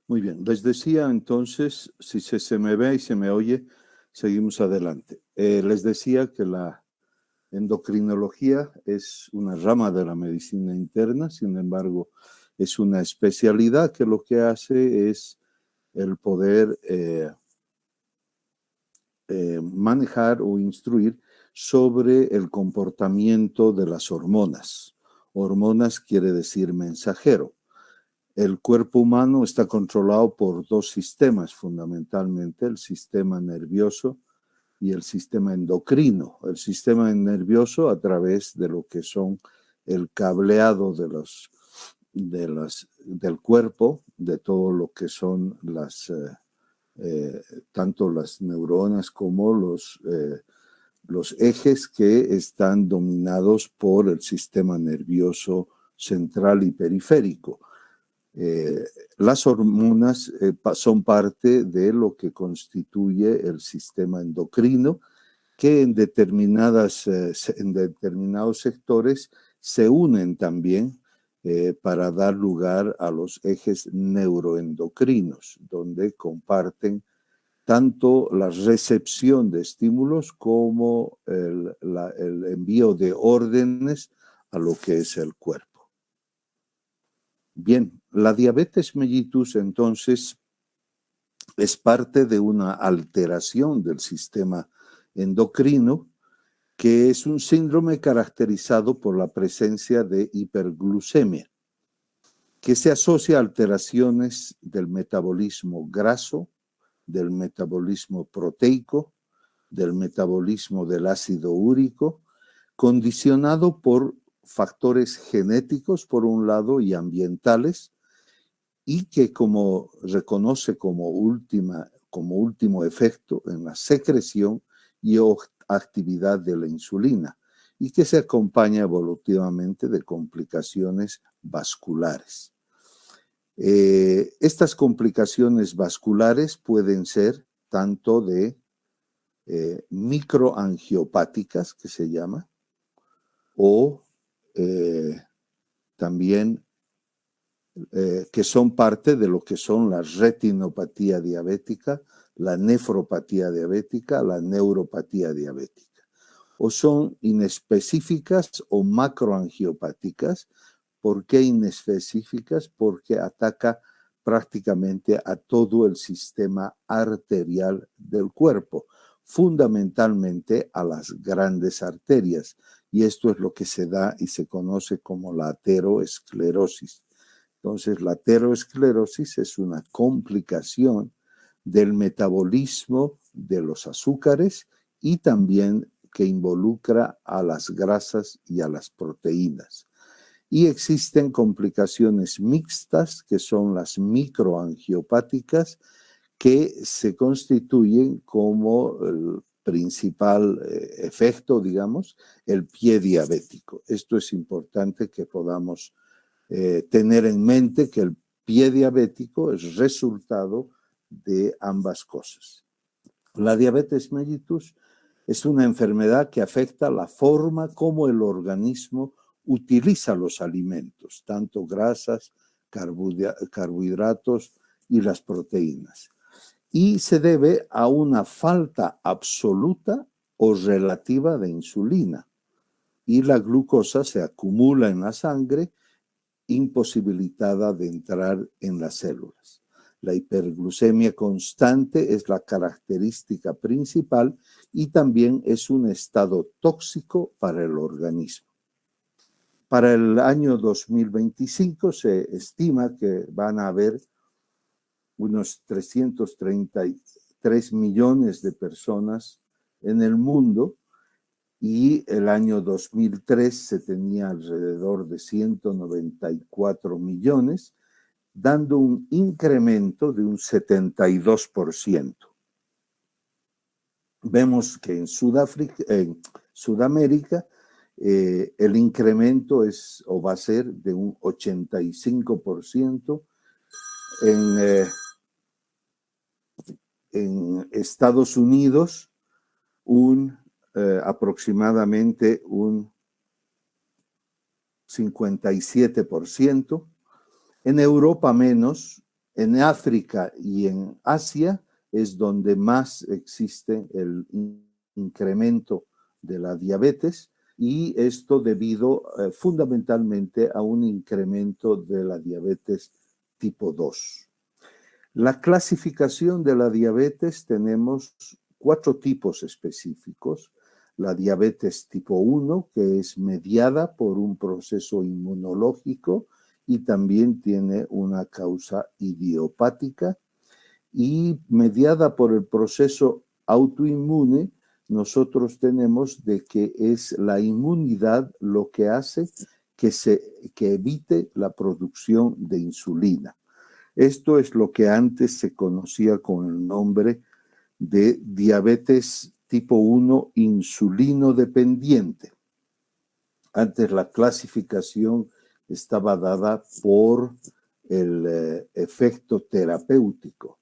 Muy bien, les decía entonces, si se me ve y se me oye, seguimos adelante. Les decía que la endocrinología es una rama de la medicina interna, sin embargo, es una especialidad que lo que hace es el poder manejar o instruir sobre el comportamiento de las hormonas. Hormonas quiere decir mensajero. El cuerpo humano está controlado por dos sistemas fundamentalmente, el sistema nervioso y el sistema endocrino. El sistema nervioso a través de lo que son el cableado del cuerpo, de todo lo que son tanto las neuronas como los ejes que están dominados por el sistema nervioso central y periférico. Las hormonas son parte de lo que constituye el sistema endocrino, que en determinados sectores se unen también para dar lugar a los ejes neuroendocrinos, donde comparten tanto la recepción de estímulos como el envío de órdenes a lo que es el cuerpo. Bien, la diabetes mellitus entonces es parte de una alteración del sistema endocrino, que es un síndrome caracterizado por la presencia de hiperglucemia, que se asocia a alteraciones del metabolismo graso, del metabolismo proteico, del metabolismo del ácido úrico, condicionado por factores genéticos, por un lado, y ambientales, y que como reconoce como último efecto en la secreción y actividad de la insulina, y que se acompaña evolutivamente de complicaciones vasculares. Estas complicaciones vasculares pueden ser tanto de microangiopáticas, que se llama, o también que son parte de lo que son la retinopatía diabética, la nefropatía diabética, la neuropatía diabética. O son inespecíficas o macroangiopáticas. ¿Por qué inespecíficas? Porque ataca prácticamente a todo el sistema arterial del cuerpo, fundamentalmente a las grandes arterias. Y esto es lo que se da y se conoce como la ateroesclerosis. Entonces, la ateroesclerosis es una complicación del metabolismo de los azúcares y también que involucra a las grasas y a las proteínas. Y existen complicaciones mixtas, que son las microangiopáticas, que se constituyen como el principal efecto, digamos, el pie diabético. Esto es importante que podamos tener en mente, que el pie diabético es resultado de ambas cosas. La diabetes mellitus es una enfermedad que afecta la forma como el organismo utiliza los alimentos, tanto grasas, carbohidratos y las proteínas. Y se debe a una falta absoluta o relativa de insulina. Y la glucosa se acumula en la sangre, imposibilitada de entrar en las células. La hiperglucemia constante es la característica principal y también es un estado tóxico para el organismo. Para el año 2025 se estima que van a haber unos 333 millones de personas en el mundo, y el año 2003 se tenía alrededor de 194 millones, dando un incremento de un 72%. Vemos que en Sudamérica el incremento es o va a ser de un 85%, en Estados Unidos aproximadamente un 57%, en Europa menos, En África y en Asia es donde más existe el incremento de la diabetes, y esto debido fundamentalmente a un incremento de la diabetes tipo 2. La clasificación de la diabetes, tenemos 4 tipos específicos. La diabetes tipo 1, que es mediada por un proceso inmunológico y también tiene una causa idiopática, y mediada por el proceso autoinmune. Nosotros tenemos de que es la inmunidad lo que hace que evite la producción de insulina. Esto es lo que antes se conocía con el nombre de diabetes tipo 1 insulino dependiente. Antes la clasificación estaba dada por el efecto terapéutico.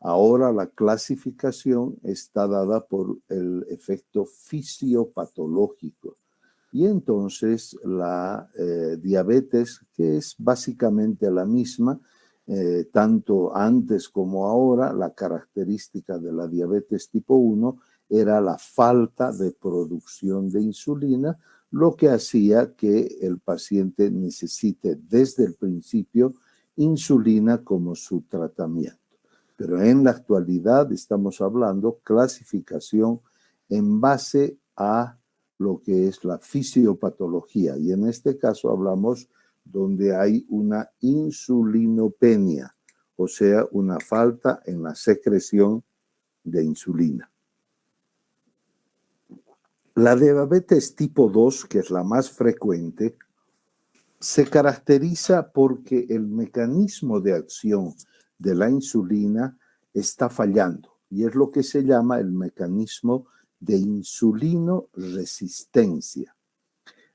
Ahora la clasificación está dada por el efecto fisiopatológico. Y entonces la diabetes, que es básicamente la misma, tanto antes como ahora, la característica de la diabetes tipo 1 era la falta de producción de insulina, lo que hacía que el paciente necesite desde el principio insulina como su tratamiento. Pero en la actualidad estamos hablando clasificación en base a lo que es la fisiopatología, y en este caso hablamos donde hay una insulinopenia, o sea, una falta en la secreción de insulina. La diabetes tipo 2, que es la más frecuente, se caracteriza porque el mecanismo de acción de la insulina está fallando, y es lo que se llama el mecanismo de insulinoresistencia.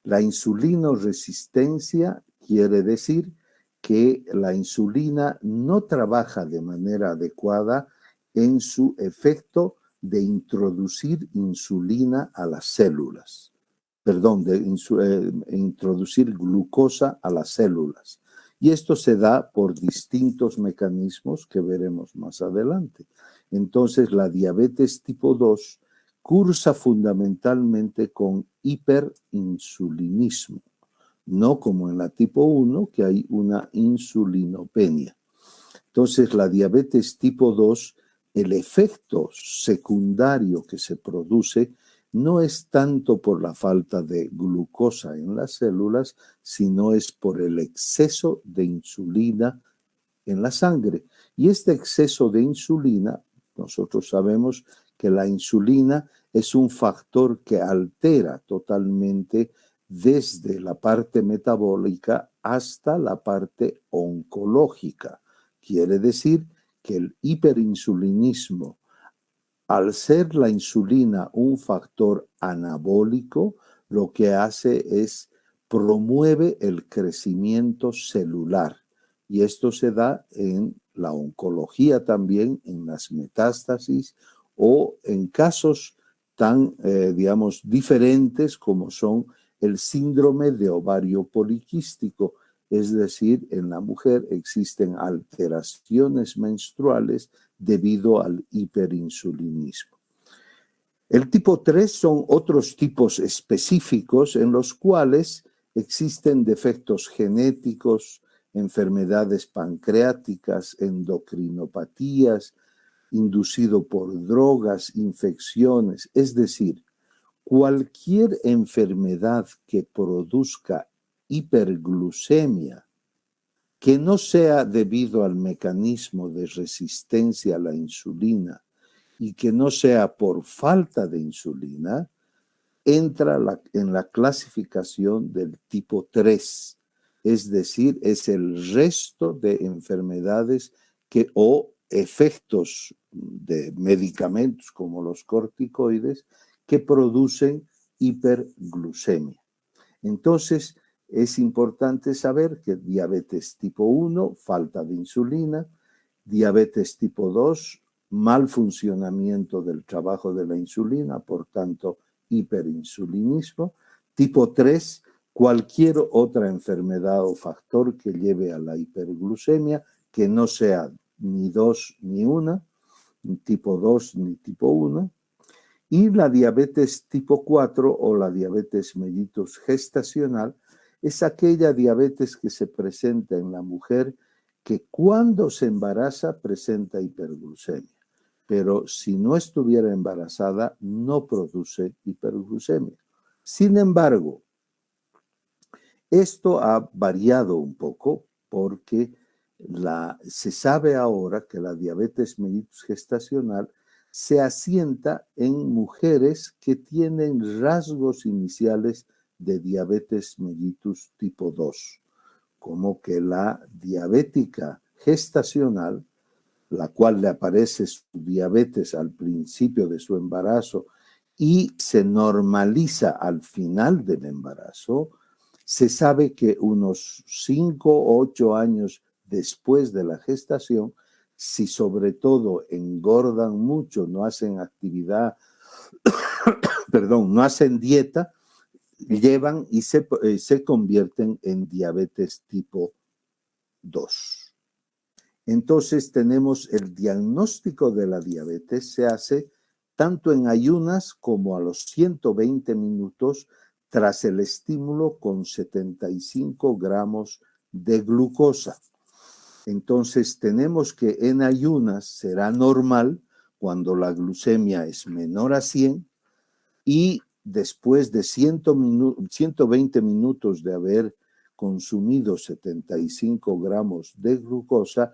La insulinoresistencia quiere decir que la insulina no trabaja de manera adecuada en su efecto de introducir insulina a las células. Perdón, de introducir glucosa a las células. Y esto se da por distintos mecanismos que veremos más adelante. Entonces, la diabetes tipo 2 cursa fundamentalmente con hiperinsulinismo, no como en la tipo 1, que hay una insulinopenia. Entonces, la diabetes tipo 2, el efecto secundario que se produce no es tanto por la falta de glucosa en las células, sino es por el exceso de insulina en la sangre. Y este exceso de insulina, nosotros sabemos que la insulina es un factor que altera totalmente desde la parte metabólica hasta la parte oncológica. Quiere decir que el hiperinsulinismo, al ser la insulina un factor anabólico, lo que hace es promueve el crecimiento celular. Y esto se da en la oncología también, en las metástasis o en casos tan, digamos, diferentes como son el síndrome de ovario poliquístico. Es decir, en la mujer existen alteraciones menstruales debido al hiperinsulinismo. El tipo 3 son otros tipos específicos en los cuales existen defectos genéticos, enfermedades pancreáticas, endocrinopatías, inducido por drogas, infecciones, es decir, cualquier enfermedad que produzca hiperglucemia que no sea debido al mecanismo de resistencia a la insulina y que no sea por falta de insulina, entra en la clasificación del tipo 3, es decir, es el resto de enfermedades o efectos de medicamentos como los corticoides que producen hiperglucemia. Entonces, es importante saber que diabetes tipo 1, falta de insulina; diabetes tipo 2, mal funcionamiento del trabajo de la insulina, por tanto, hiperinsulinismo; tipo 3, cualquier otra enfermedad o factor que lleve a la hiperglucemia, que no sea ni 2 ni 1, ni tipo 2 ni tipo 1, y la diabetes tipo 4 o la diabetes mellitus gestacional es aquella diabetes que se presenta en la mujer que cuando se embaraza presenta hiperglucemia, pero si no estuviera embarazada no produce hiperglucemia. Sin embargo, esto ha variado un poco porque se sabe ahora que la diabetes mellitus gestacional se asienta en mujeres que tienen rasgos iniciales de diabetes mellitus tipo 2, como que la diabética gestacional, la cual le aparece su diabetes al principio de su embarazo y se normaliza al final del embarazo. Se sabe que unos 5 o 8 años después de la gestación, si sobre todo engordan mucho, no hacen actividad, no hacen dieta, llevan y se convierten en diabetes tipo 2. Entonces tenemos el diagnóstico de la diabetes, se hace tanto en ayunas como a los 120 minutos tras el estímulo con 75 gramos de glucosa. Entonces tenemos que en ayunas será normal cuando la glucemia es menor a 100 y después de 120 minutos de haber consumido 75 gramos de glucosa,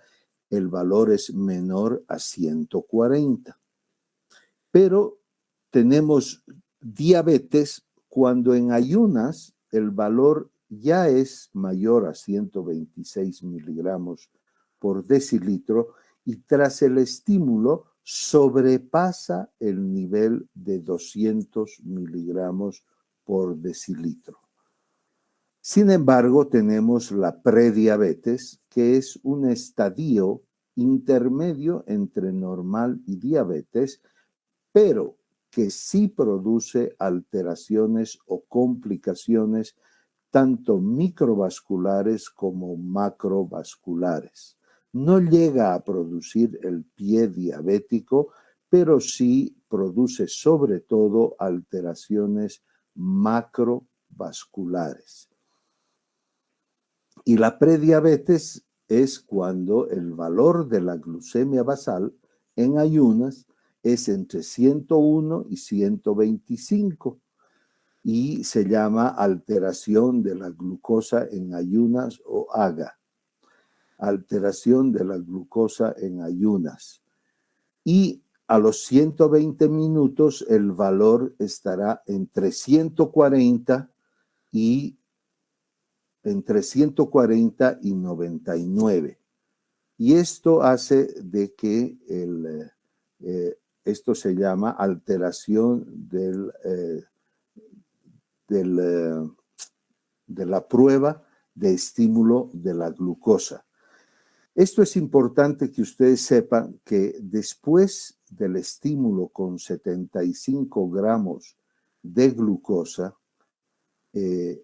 el valor es menor a 140. Pero tenemos diabetes cuando en ayunas el valor ya es mayor a 126 miligramos por decilitro y tras el estímulo sobrepasa el nivel de 200 miligramos por decilitro. Sin embargo, tenemos la prediabetes, que es un estadio intermedio entre normal y diabetes, pero que sí produce alteraciones o complicaciones tanto microvasculares como macrovasculares. No llega a producir el pie diabético, pero sí produce sobre todo alteraciones macrovasculares. Y la prediabetes es cuando el valor de la glucemia basal en ayunas es entre 101 y 125 y se llama alteración de la glucosa en ayunas o AGA, alteración de la glucosa en ayunas. Y a los 120 minutos el valor estará entre 140 y 99. Y esto hace de que esto se llama alteración de la prueba de estímulo de la glucosa. Esto es importante que ustedes sepan que después del estímulo con 75 gramos de glucosa, el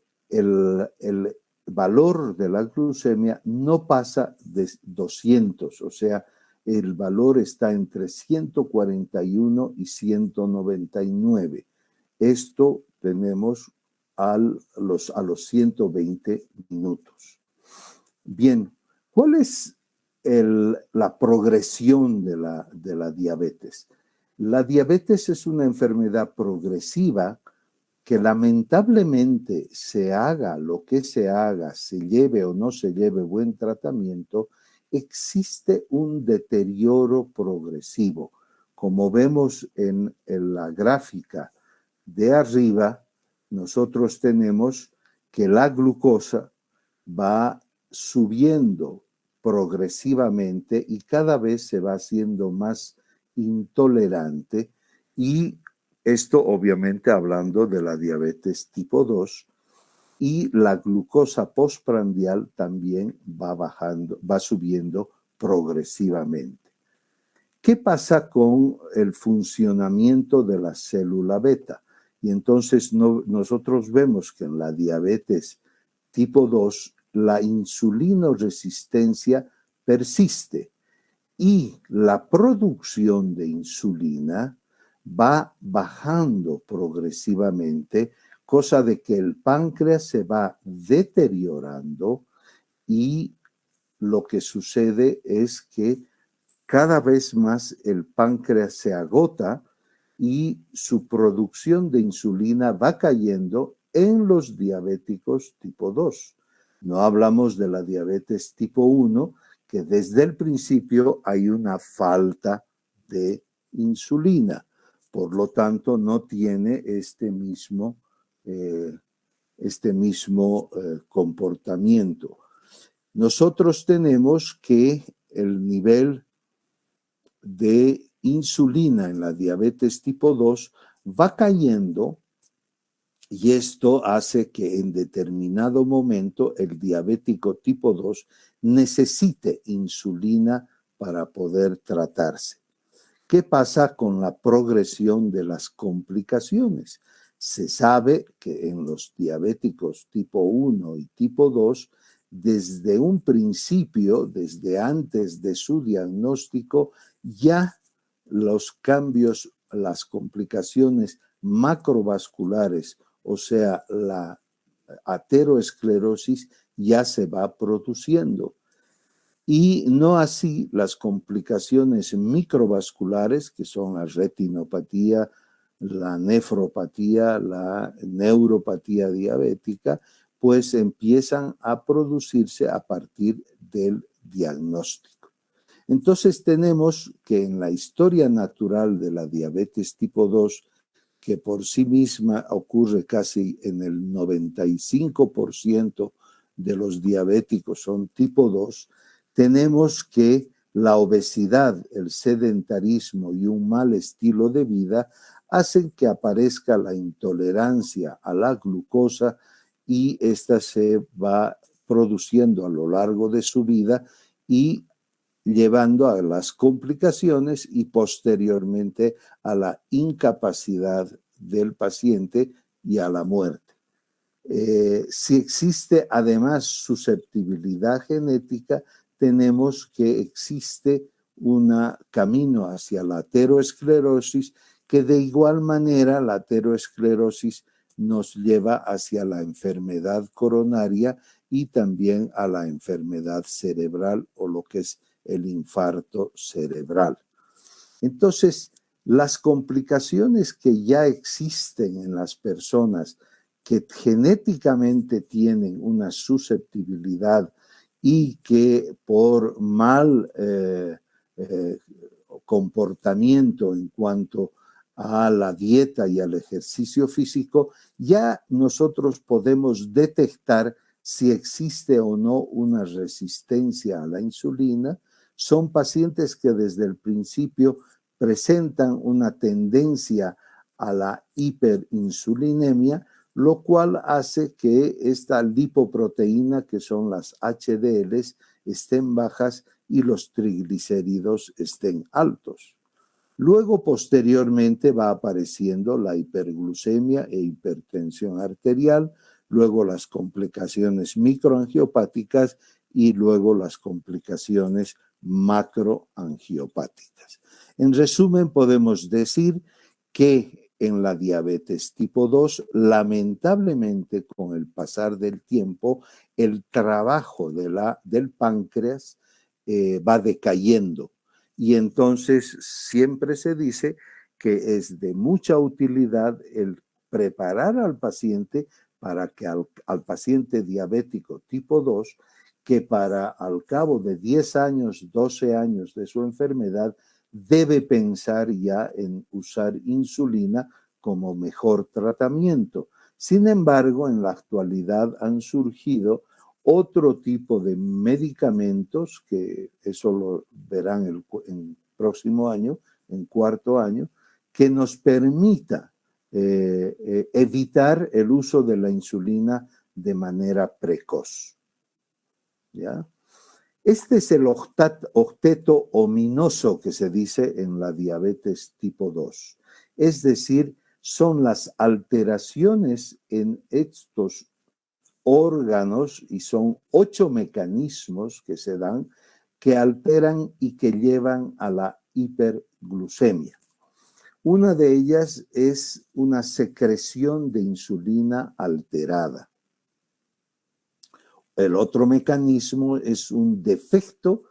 valor de la glucemia no pasa de 200, o sea, el valor está entre 141 y 199. Esto tenemos a los 120 minutos. Bien, ¿cuál es la progresión de la diabetes? La diabetes es una enfermedad progresiva que lamentablemente se haga lo que se haga, se lleve o no se lleve buen tratamiento, existe un deterioro progresivo. Como vemos en la gráfica de arriba, nosotros tenemos que la glucosa va subiendo progresivamente y cada vez se va haciendo más intolerante, y esto obviamente hablando de la diabetes tipo 2, y la glucosa postprandial también va bajando, va subiendo progresivamente. ¿Qué pasa con el funcionamiento de la célula beta? Y entonces nosotros vemos que en la diabetes tipo 2 la insulinoresistencia persiste y la producción de insulina va bajando progresivamente, cosa de que el páncreas se va deteriorando y lo que sucede es que cada vez más el páncreas se agota y su producción de insulina va cayendo en los diabéticos tipo 2. No hablamos de la diabetes tipo 1, que desde el principio hay una falta de insulina. Por lo tanto, no tiene este mismo comportamiento. Nosotros tenemos que el nivel de insulina en la diabetes tipo 2 va cayendo y esto hace que en determinado momento el diabético tipo 2 necesite insulina para poder tratarse. ¿Qué pasa con la progresión de las complicaciones? Se sabe que en los diabéticos tipo 1 y tipo 2, desde un principio, desde antes de su diagnóstico, ya los cambios, las complicaciones macrovasculares, o sea, la ateroesclerosis, ya se va produciendo. Y no así las complicaciones microvasculares, que son la retinopatía, la nefropatía, la neuropatía diabética, pues empiezan a producirse a partir del diagnóstico. Entonces tenemos que en la historia natural de la diabetes tipo 2, que por sí misma ocurre casi en el 95% de los diabéticos son tipo 2, tenemos que la obesidad, el sedentarismo y un mal estilo de vida hacen que aparezca la intolerancia a la glucosa y esta se va produciendo a lo largo de su vida y llevando a las complicaciones y posteriormente a la incapacidad del paciente y a la muerte. Si existe además susceptibilidad genética, tenemos que existe un camino hacia la ateroesclerosis, que de igual manera la ateroesclerosis nos lleva hacia la enfermedad coronaria y también a la enfermedad cerebral o lo que es el infarto cerebral. Entonces, las complicaciones que ya existen en las personas que genéticamente tienen una susceptibilidad y que por mal comportamiento en cuanto a la dieta y al ejercicio físico, ya nosotros podemos detectar si existe o no una resistencia a la insulina. Son pacientes que desde el principio presentan una tendencia a la hiperinsulinemia, lo cual hace que esta lipoproteína, que son las HDLs, estén bajas y los triglicéridos estén altos. Luego, posteriormente, va apareciendo la hiperglucemia e hipertensión arterial, luego las complicaciones microangiopáticas y luego las complicaciones macroangiopáticas. En resumen, podemos decir que en la diabetes tipo 2, lamentablemente, con el pasar del tiempo, el trabajo del páncreas va decayendo. Y entonces siempre se dice que es de mucha utilidad el preparar al paciente para que al paciente diabético tipo 2, que para al cabo de 10 años, 12 años de su enfermedad, debe pensar ya en usar insulina como mejor tratamiento. Sin embargo, en la actualidad han surgido otro tipo de medicamentos, que eso lo verán en el próximo año, en cuarto año, que nos permita evitar el uso de la insulina de manera precoz. ¿Ya? Este es el octeto ominoso que se dice en la diabetes tipo 2. Es decir, son las alteraciones en estos órganos y son 8 mecanismos que se dan que alteran y que llevan a la hiperglucemia. Una de ellas es una secreción de insulina alterada. El otro mecanismo es un defecto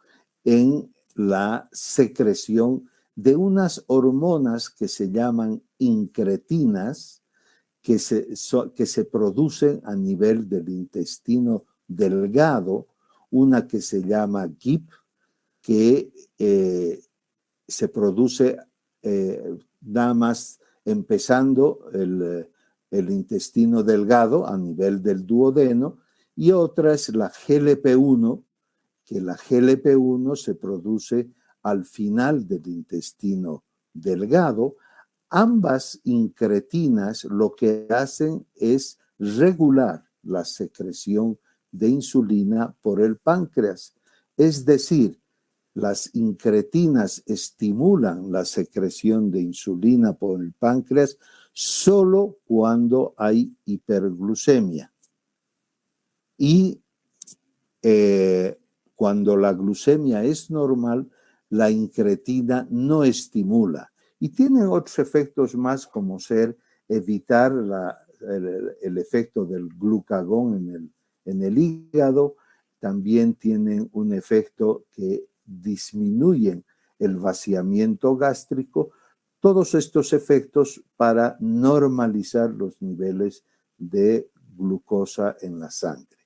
en la secreción de unas hormonas que se llaman incretinas, que se producen a nivel del intestino delgado, una que se llama GIP, que se produce nada más empezando el intestino delgado a nivel del duodeno, y otra es la GLP-1, que la GLP-1 se produce al final del intestino delgado. Ambas incretinas lo que hacen es regular la secreción de insulina por el páncreas. Es decir, las incretinas estimulan la secreción de insulina por el páncreas solo cuando hay hiperglucemia. Y cuando la glucemia es normal, la incretina no estimula. Y tienen otros efectos más, como ser evitar el efecto del glucagón en el hígado. También tienen un efecto que disminuyen el vaciamiento gástrico. Todos estos efectos para normalizar los niveles de glucosa en la sangre.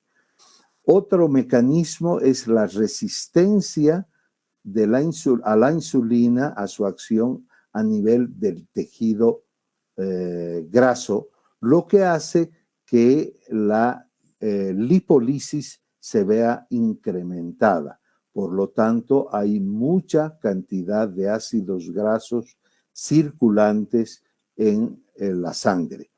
Otro mecanismo es la resistencia a la insulina, a su acción a nivel del tejido graso, lo que hace que la lipólisis se vea incrementada. Por lo tanto, hay mucha cantidad de ácidos grasos circulantes en la sangre.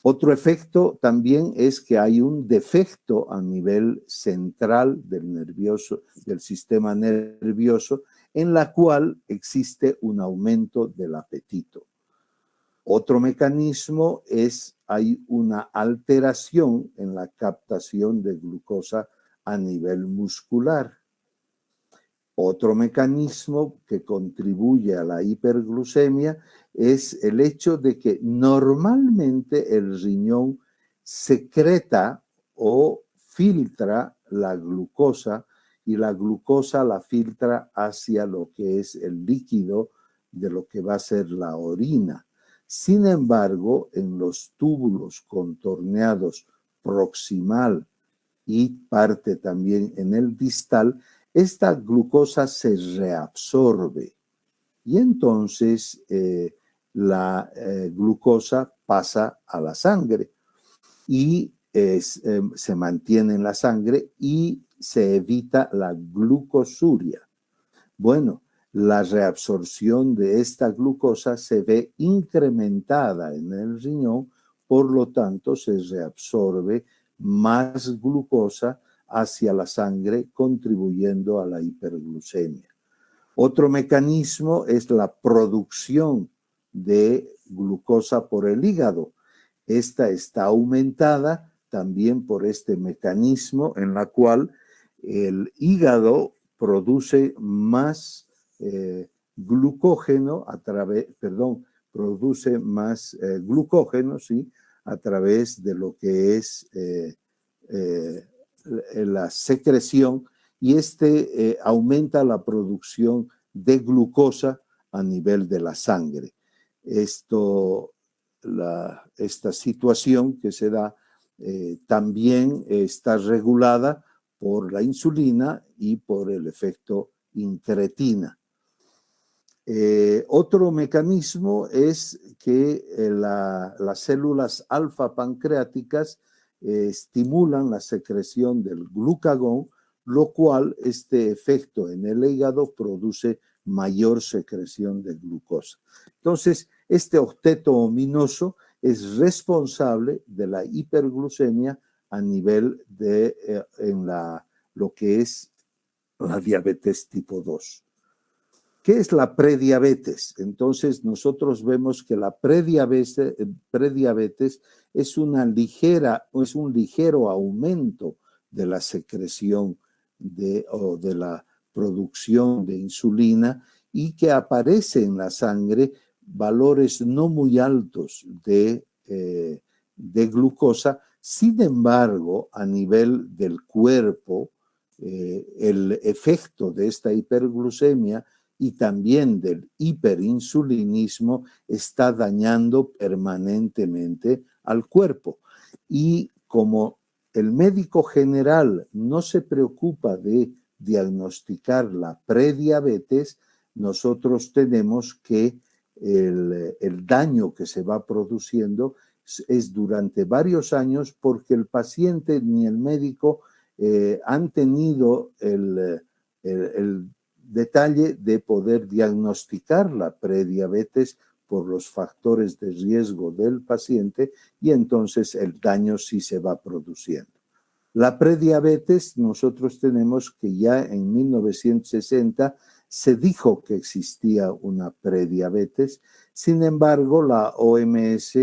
Otro efecto también es que hay un defecto a nivel central del sistema nervioso, en la cual existe un aumento del apetito. Otro mecanismo es, hay una alteración en la captación de glucosa a nivel muscular. Otro mecanismo que contribuye a la hiperglucemia es el hecho de que normalmente el riñón secreta o filtra la glucosa, y la glucosa la filtra hacia lo que es el líquido de lo que va a ser la orina. Sin embargo, en los túbulos contorneados proximal y parte también en el distal, esta glucosa se reabsorbe y entonces la glucosa pasa a la sangre y se mantiene en la sangre y se evita la glucosuria. Bueno, la reabsorción de esta glucosa se ve incrementada en el riñón, por lo tanto se reabsorbe más glucosa hacia la sangre, contribuyendo a la hiperglucemia. Otro mecanismo es la producción de glucosa por el hígado. Esta está aumentada también por este mecanismo en la cual el hígado produce más glucógeno produce más glucógeno, ¿sí? A través de lo que es la secreción, y aumenta la producción de glucosa a nivel de la sangre. Esta situación que se da también está regulada por la insulina y por el efecto incretina. Otro mecanismo es que las células alfa pancreáticas estimulan la secreción del glucagón, lo cual este efecto en el hígado produce mayor secreción de glucosa. Entonces, este octeto ominoso es responsable de la hiperglucemia a nivel de lo que es la diabetes tipo 2. ¿Qué es la prediabetes? Entonces, nosotros vemos que la prediabetes es un ligero aumento de la secreción de la producción de insulina y que aparece en la sangre valores no muy altos de glucosa. Sin embargo, a nivel del cuerpo, el efecto de esta hiperglucemia y también del hiperinsulinismo está dañando permanentemente al cuerpo. Y como el médico general no se preocupa de diagnosticar la prediabetes, nosotros tenemos que el daño que se va produciendo es durante varios años porque el paciente ni el médico han tenido el detalle de poder diagnosticar la prediabetes por los factores de riesgo del paciente y entonces el daño sí se va produciendo. La prediabetes, nosotros tenemos que ya en 1960 se dijo que existía una prediabetes, sin embargo la OMS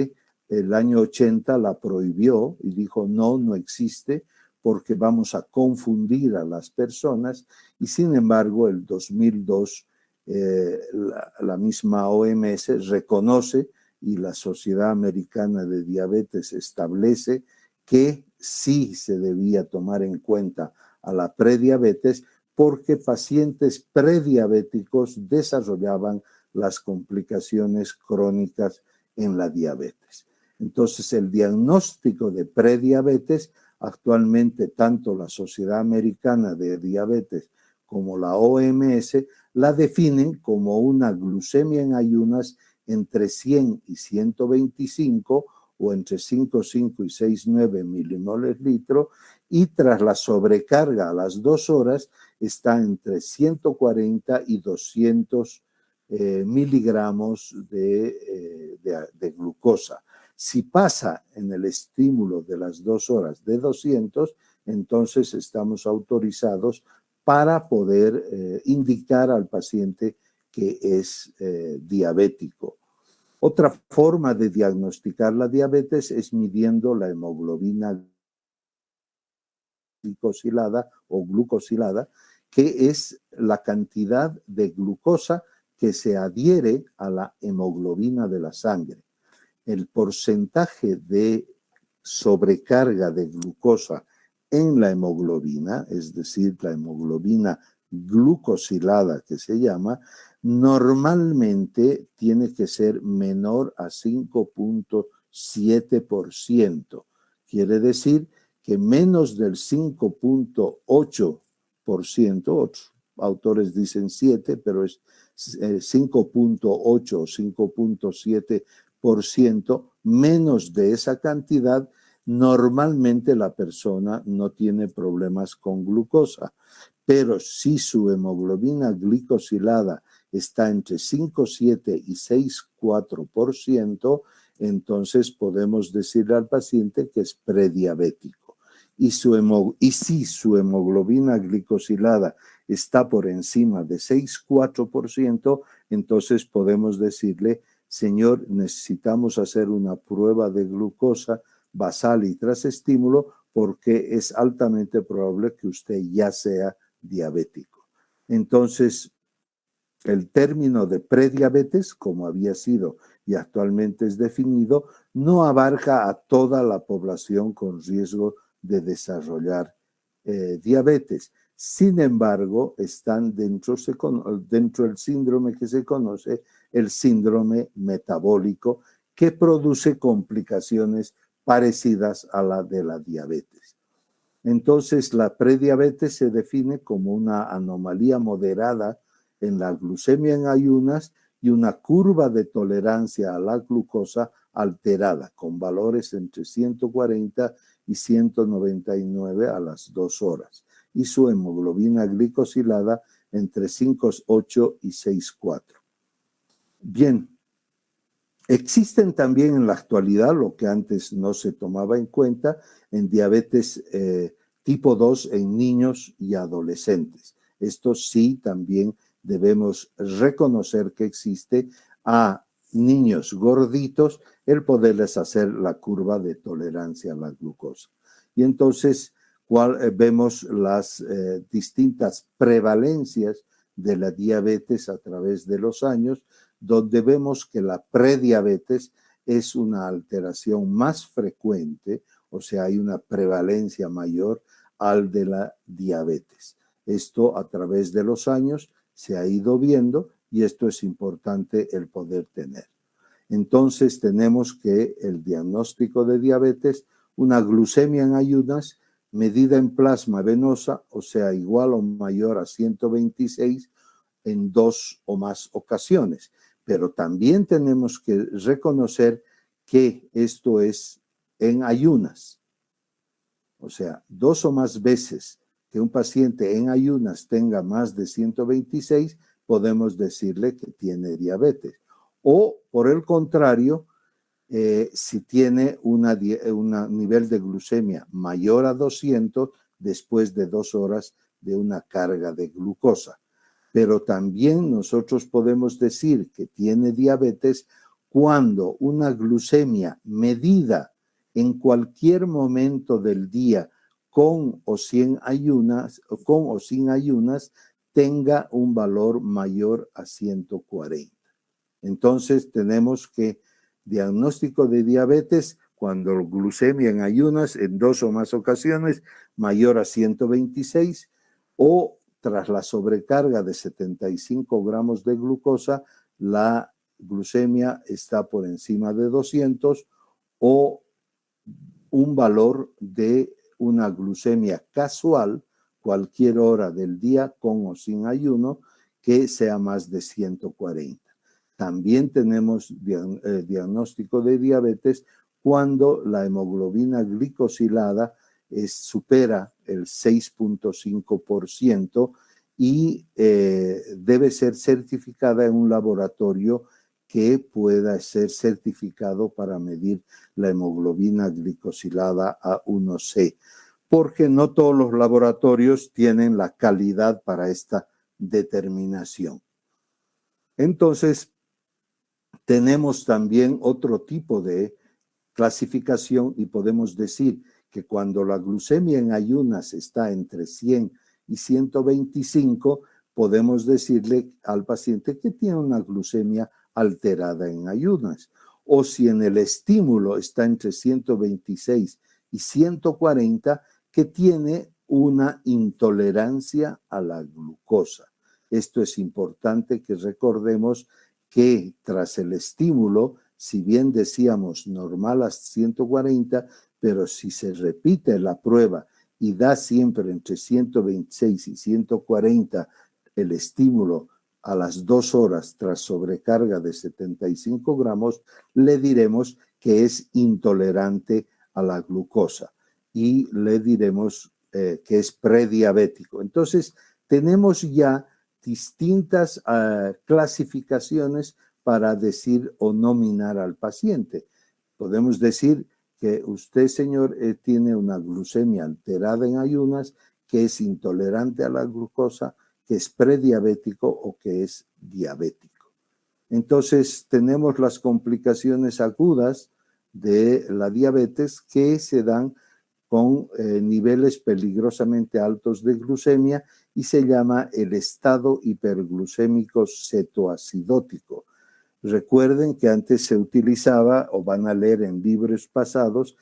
el año 80 la prohibió y dijo no existe porque vamos a confundir a las personas y sin embargo el 2002 la misma OMS reconoce y la Sociedad Americana de Diabetes establece que sí se debía tomar en cuenta a la prediabetes porque pacientes prediabéticos desarrollaban las complicaciones crónicas en la diabetes. Entonces, el diagnóstico de prediabetes, actualmente tanto la Sociedad Americana de Diabetes como la OMS la definen como una glucemia en ayunas entre 100 y 125 o entre 5,5 y 6,9 milimoles litro, y tras la sobrecarga a las 2 horas está entre 140 y 200 miligramos de glucosa. Si pasa en el estímulo de las 2 horas de 200, entonces estamos autorizados para poder indicar al paciente que es diabético. Otra forma de diagnosticar la diabetes es midiendo la hemoglobina glicosilada o glucosilada, que es la cantidad de glucosa que se adhiere a la hemoglobina de la sangre. El porcentaje de sobrecarga de glucosa en la hemoglobina, es decir, la hemoglobina glucosilada que se llama, normalmente tiene que ser menor a 5,7%. Quiere decir que menos del 5,8%, otros autores dicen 7, pero es 5,8 o 5,7%, menos de esa cantidad, normalmente la persona no tiene problemas con glucosa. Pero si su hemoglobina glicosilada está entre 5,7 y 6,4%, entonces podemos decirle al paciente que es prediabético. Y si su hemoglobina glicosilada está por encima de 6,4%, entonces podemos decirle, señor, necesitamos hacer una prueba de glucosa basal y tras estímulo porque es altamente probable que usted ya sea diabético. Entonces, el término de prediabetes, como había sido y actualmente es definido, no abarca a toda la población con riesgo de desarrollar diabetes. Sin embargo, están dentro del síndrome que se conoce, el síndrome metabólico, que produce complicaciones parecidas a la de la diabetes. Entonces, la prediabetes se define como una anomalía moderada en la glucemia en ayunas y una curva de tolerancia a la glucosa alterada, con valores entre 140 y 199 a las 2 horas, y su hemoglobina glicosilada entre 5,8 y 6,4. Bien, existen también en la actualidad, lo que antes no se tomaba en cuenta, en diabetes tipo 2 en niños y adolescentes. Esto sí también debemos reconocer que existe a niños gorditos el poderles hacer la curva de tolerancia a la glucosa. Y entonces, vemos las distintas prevalencias de la diabetes a través de los años, donde vemos que la prediabetes es una alteración más frecuente, o sea, hay una prevalencia mayor al de la diabetes. Esto a través de los años se ha ido viendo y esto es importante el poder tener. Entonces tenemos que el diagnóstico de diabetes, una glucemia en ayunas medida en plasma venosa, o sea, igual o mayor a 126 en 2 o más ocasiones. Pero también tenemos que reconocer que esto es en ayunas. O sea, 2 o más veces que un paciente en ayunas tenga más de 126, podemos decirle que tiene diabetes. O, por el contrario, si tiene un nivel de glucemia mayor a 200 después de 2 horas de una carga de glucosa. Pero también nosotros podemos decir que tiene diabetes cuando una glucemia medida en cualquier momento del día con o sin ayunas tenga un valor mayor a 140. Entonces tenemos que diagnóstico de diabetes cuando glucemia en ayunas en 2 o más ocasiones mayor a 126 o tras la sobrecarga de 75 gramos de glucosa, la glucemia está por encima de 200 o un valor de una glucemia casual, cualquier hora del día con o sin ayuno, que sea más de 140. También tenemos diagnóstico de diabetes cuando la hemoglobina glicosilada supera el 6.5% y debe ser certificada en un laboratorio que pueda ser certificado para medir la hemoglobina glicosilada A1C, porque no todos los laboratorios tienen la calidad para esta determinación. Entonces, tenemos también otro tipo de clasificación y podemos decir que cuando la glucemia en ayunas está entre 100 y 125, podemos decirle al paciente que tiene una glucemia alterada en ayunas. O si en el estímulo está entre 126 y 140, que tiene una intolerancia a la glucosa. Esto es importante que recordemos que tras el estímulo, si bien decíamos normal a 140, pero si se repite la prueba y da siempre entre 126 y 140 el estímulo a las 2 horas tras sobrecarga de 75 gramos, le diremos que es intolerante a la glucosa y le diremos que es prediabético. Entonces, tenemos ya distintas clasificaciones para decir o nominar al paciente. Podemos decir que usted, señor, tiene una glucemia alterada en ayunas, que es intolerante a la glucosa, que es prediabético o que es diabético. Entonces, tenemos las complicaciones agudas de la diabetes que se dan con niveles peligrosamente altos de glucemia y se llama el estado hiperglucémico cetoacidótico. Recuerden que antes se utilizaba, o van a leer en libros pasados,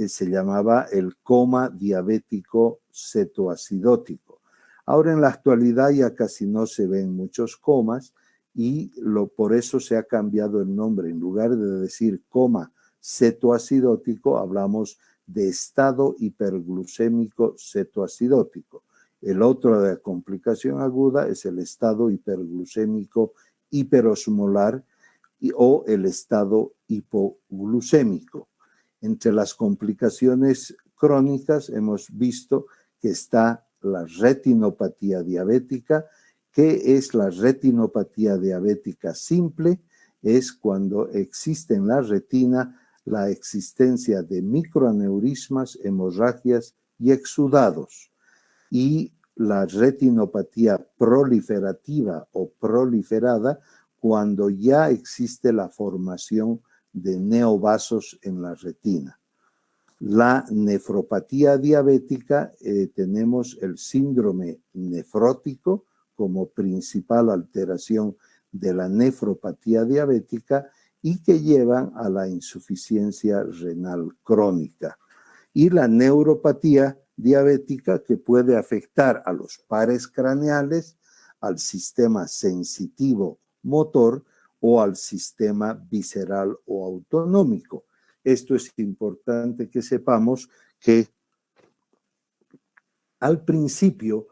se llamaba el coma diabético cetoacidótico. Ahora en la actualidad ya casi no se ven muchos comas y por eso se ha cambiado el nombre. En lugar de decir coma cetoacidótico, hablamos de estado hiperglucémico cetoacidótico. El otro de la complicación aguda es el estado hiperglucémico hiperosmolar o el estado hipoglucémico. Entre las complicaciones crónicas hemos visto que está la retinopatía diabética. ¿Qué es la retinopatía diabética simple? Es cuando existe en la retina la existencia de microaneurismas, hemorragias y exudados. Y la retinopatía proliferativa o proliferada cuando ya existe la formación de neovasos en la retina. La nefropatía diabética, tenemos el síndrome nefrótico como principal alteración de la nefropatía diabética y que llevan a la insuficiencia renal crónica. Y la neuropatía diabética, que puede afectar a los pares craneales, al sistema sensitivo motor o al sistema visceral o autonómico. Esto es importante que sepamos que al principio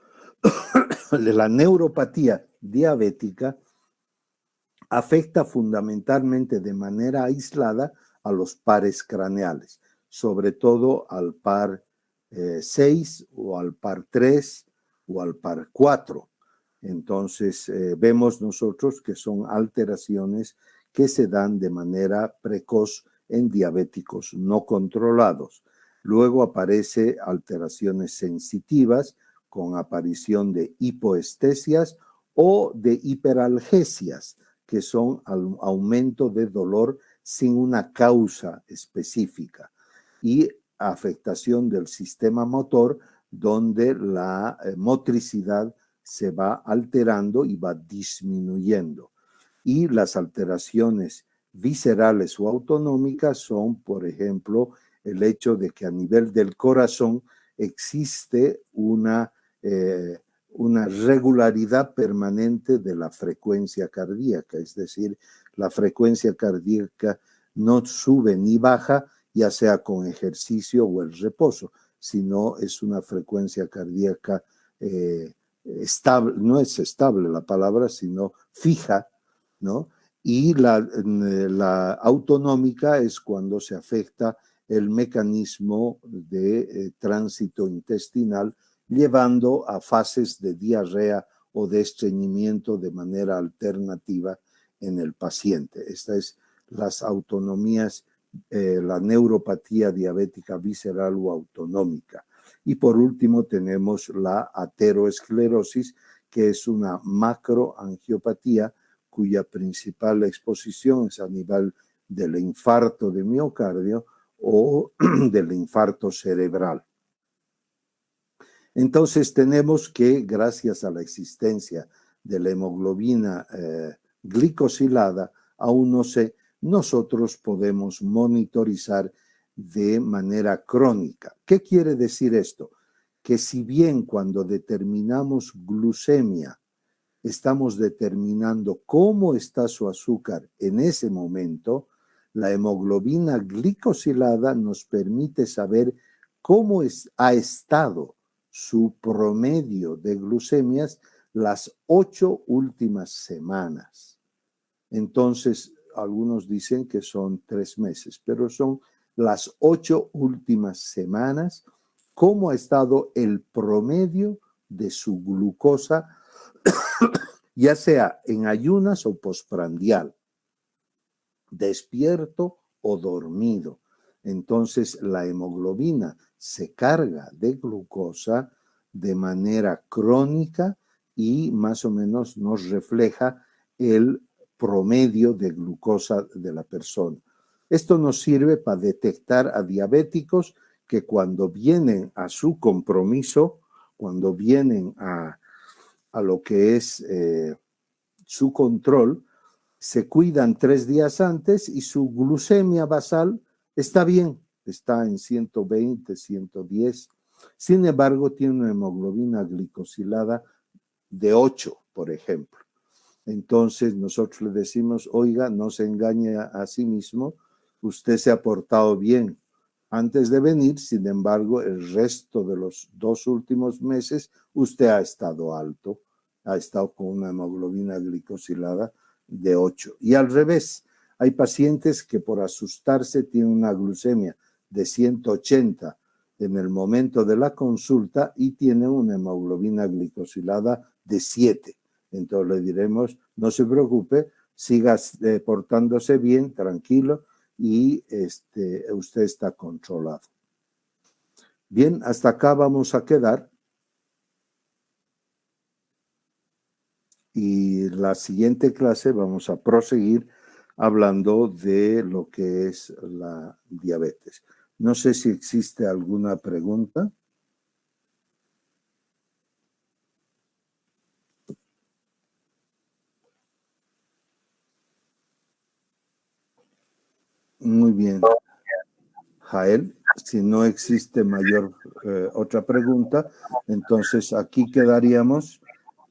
la neuropatía diabética afecta fundamentalmente de manera aislada a los pares craneales, sobre todo al par 6 o al par 3 o al par 4. Entonces, vemos nosotros que son alteraciones que se dan de manera precoz en diabéticos no controlados. Luego aparece alteraciones sensitivas con aparición de hipoestesias o de hiperalgesias, que son aumento de dolor sin una causa específica, y afectación del sistema motor, donde la motricidad se va alterando y va disminuyendo. Y las alteraciones viscerales o autonómicas son, por ejemplo, el hecho de que a nivel del corazón existe una regularidad permanente de la frecuencia cardíaca, es decir, la frecuencia cardíaca no sube ni baja, ya sea con ejercicio o el reposo, sino es una frecuencia cardíaca estable, no es estable la palabra, sino fija, ¿no? Y la autonómica es cuando se afecta el mecanismo de tránsito intestinal, llevando a fases de diarrea o de estreñimiento de manera alternativa en el paciente. Estas es las autonomías, la neuropatía diabética visceral o autonómica. Y por último tenemos la ateroesclerosis, que es una macroangiopatía cuya principal exposición es a nivel del infarto de miocardio o del infarto cerebral. Entonces tenemos que, gracias a la existencia de la hemoglobina glicosilada, aún no sé, nosotros podemos monitorizar de manera crónica. ¿Qué quiere decir esto? Que si bien cuando determinamos glucemia, estamos determinando cómo está su azúcar en ese momento, la hemoglobina glicosilada nos permite saber cómo ha estado su promedio de glucemias las 8 últimas semanas. Entonces, algunos dicen que son 3 meses, pero son las 8 últimas semanas, cómo ha estado el promedio de su glucosa, ya sea en ayunas o postprandial, despierto o dormido. Entonces la hemoglobina se carga de glucosa de manera crónica y más o menos nos refleja el promedio de glucosa de la persona. Esto nos sirve para detectar a diabéticos que cuando vienen a su compromiso, cuando vienen a lo que es su control, se cuidan 3 días antes y su glucemia basal está bien, está en 120, 110. Sin embargo, tiene una hemoglobina glicosilada de 8, por ejemplo. Entonces nosotros le decimos, oiga, no se engañe a sí mismo, usted se ha portado bien antes de venir, sin embargo, el resto de los 2 últimos meses usted ha estado alto, ha estado con una hemoglobina glicosilada de 8. Y al revés, hay pacientes que por asustarse tienen una glucemia de 180 en el momento de la consulta y tienen una hemoglobina glicosilada de 7. Entonces le diremos, no se preocupe, siga portándose bien, tranquilo, y usted está controlado. Bien, hasta acá vamos a quedar. Y la siguiente clase vamos a proseguir hablando de lo que es la diabetes. No sé si existe alguna pregunta. Muy bien. Jael, si no existe otra pregunta, entonces aquí quedaríamos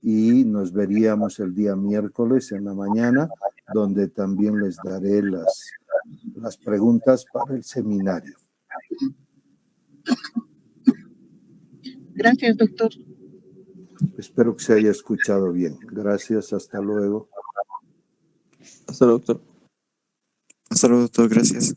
y nos veríamos el día miércoles en la mañana, donde también les daré las preguntas para el seminario. Gracias, doctor. Espero que se haya escuchado bien. Gracias, hasta luego. Hasta luego, doctor. Hasta luego, doctor, gracias.